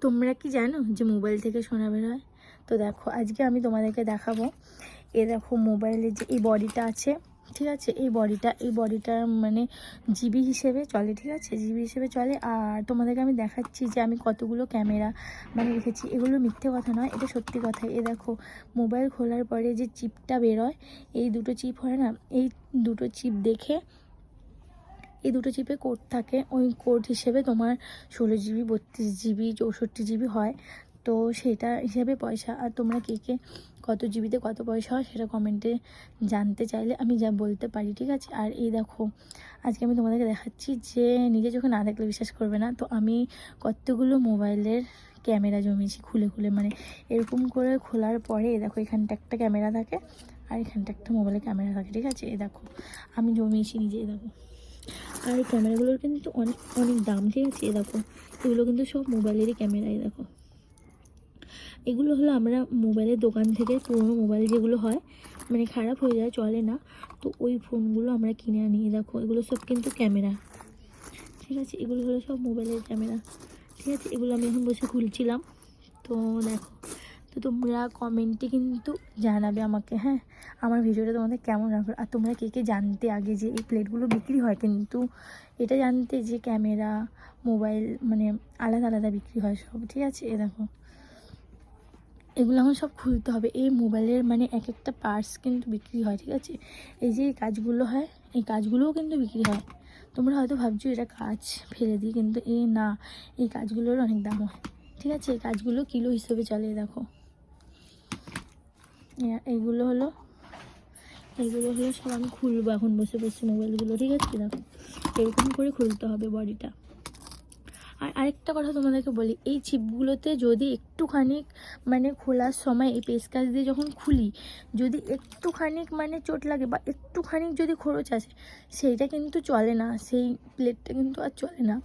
তোমরা কি জানো যে মোবাইল থেকে সোনা বের হয়? তো দেখো আজকে আমি তোমাদেরকে দেখাবো। এ দেখো মোবাইলের যে এই বডিটা আছে, ঠিক আছে, এই বডিটা মানে জিবি হিসেবে চলে, ঠিক আছে, জিবি হিসেবে চলে। আর তোমাদেরকে আমি দেখাচ্ছি যে আমি কতগুলো ক্যামেরা মানে রেখেছি। এগুলো মিথ্যে কথা নয়, এটা সত্যি কথা। এ দেখো মোবাইল খোলার পরে যে চিপটা বেরোয়, এই দুটো চিপ হয় না, এই দুটো চিপ দেখে, এই দুটো চিপে কোড থাকে, ওই কোড হিসেবে তোমার 16 জিবি, 32 জিবি, 64 জিবি হয়। তো সেটা হিসেবে পয়সা। আর তোমরা কে কে কত জিবিতে কত পয়সা হয় সেটা কমেন্টে জানতে চাইলে আমি যা বলতে পারি, ঠিক আছে। আর এই দেখো আজকে আমি তোমাদেরকে দেখাচ্ছি যে নিজে চোখে না দেখলে বিশ্বাস করবে না। তো আমি কতগুলো মোবাইলের ক্যামেরা জমিয়েছি খুলে খুলে, মানে এরকম করে খোলার পরে এই দেখো এখানটা একটা ক্যামেরা থাকে আর এখানটা একটা মোবাইলের ক্যামেরা থাকে, ঠিক আছে। এই দেখো আমি জমিয়েছি নিজে, এই দেখো। আর এই ক্যামেরাগুলোর কিন্তু অনেক অনেক দাম, ঠিক আছে। এ দেখো এগুলো কিন্তু সব মোবাইলেরই ক্যামেরা। এই দেখো এগুলো হলো আমরা মোবাইলের দোকান থেকে, পুরোনো মোবাইল যেগুলো হয় মানে খারাপ হয়ে যায়, চলে না, তো ওই ফোনগুলো আমরা কিনে আনি। দেখো এগুলো সব কিন্তু ক্যামেরা, ঠিক আছে। এগুলো হলো সব মোবাইলের ক্যামেরা, ঠিক আছে। এগুলো আমি এখন বসে খুলছিলাম। তো দেখো, তো তোমরা কমেন্টে কিন্তু জানাবে আমাকে, হ্যাঁ, আমার ভিডিওটা তোমাদের কেমন লাগবে। আর তোমরা কে কে জানতে আগে যে এই প্লেটগুলো বিক্রি হয়, কিন্তু এটা জানতে যে ক্যামেরা মোবাইল মানে আলাদা আলাদা বিক্রি হয় সব, ঠিক আছে। এ দেখো এগুলো এখন সব খুলতে হবে। এই মোবাইলের মানে এক একটা পার্টস কিন্তু বিক্রি হয়, ঠিক আছে। এই যে এই কাজগুলো হয়, এই কাজগুলোও কিন্তু বিক্রি হয়। তোমরা হয়তো ভাবছো এটা কাজ ফেলে দিই, কিন্তু এই না, এই কাজগুলোর অনেক দাম হয়, ঠিক আছে। এই কাজগুলো কিলো হিসেবে চলে। দেখো এইগুলো হলো সব আমি খুলবো এখন বসে বসে মোবাইলগুলো, ঠিক আছে। দেখো এরকম করে খুলতে হবে বডিটা। আর আরেকটা কথা তোমাদেরকে বলি, এই চিপগুলোতে যদি একটুখানি মানে খোলার সময় এই পেচকাছ দিয়ে যখন খুলি, যদি একটুখানি মানে চোট লাগে বা একটুখানি যদি খরচ আসে, সেইটা কিন্তু চলে না, সেই প্লেটটা কিন্তু আর চলে না।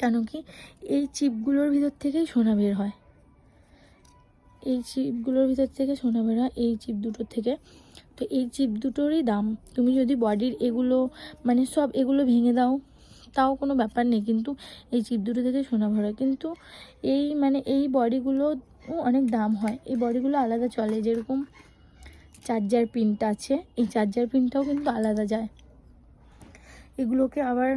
কেন কি, এই চিপগুলোর ভিতর থেকেই সোনা বের হয়, এই চিপগুলোর ভিতর থেকে সোনা বের হয়, এই চিপ দুটোর থেকে। তো এই চিপ দুটোরই দাম। তুমি যদি বডির এগুলো মানে সব এগুলো ভেঙে দাও তাও কোনো ব্যাপার নেই, কিন্তু এই চিপ দুটো থেকে সোনা বের হয়। কিন্তু এই মানে এই বডিগুলো অনেক দাম হয়। এই বডিগুলো আলাদা চলে, যেরকম চার্জার পিনটা আছে, এই চার্জার পিনটাও কিন্তু আলাদা যায়। এগুলোকে আবার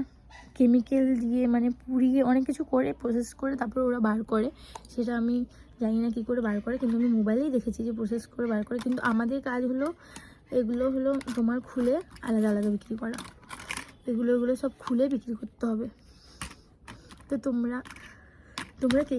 কেমিক্যাল দিয়ে মানে পুড়িয়ে অনেক কিছু করে প্রসেস করে তারপর ওরা বার করে, সেটা আমি জানি না কী করে বার করে, কিন্তু আমি মোবাইলেই দেখেছি যে প্রসেস করে বার করে। কিন্তু আমাদের কাজ হলো এগুলো হলো তোমার খুলে আলাদা আলাদা বিক্রি করা। এগুলো সব খুলে বিক্রি করতে হবে। তো তোমরা কে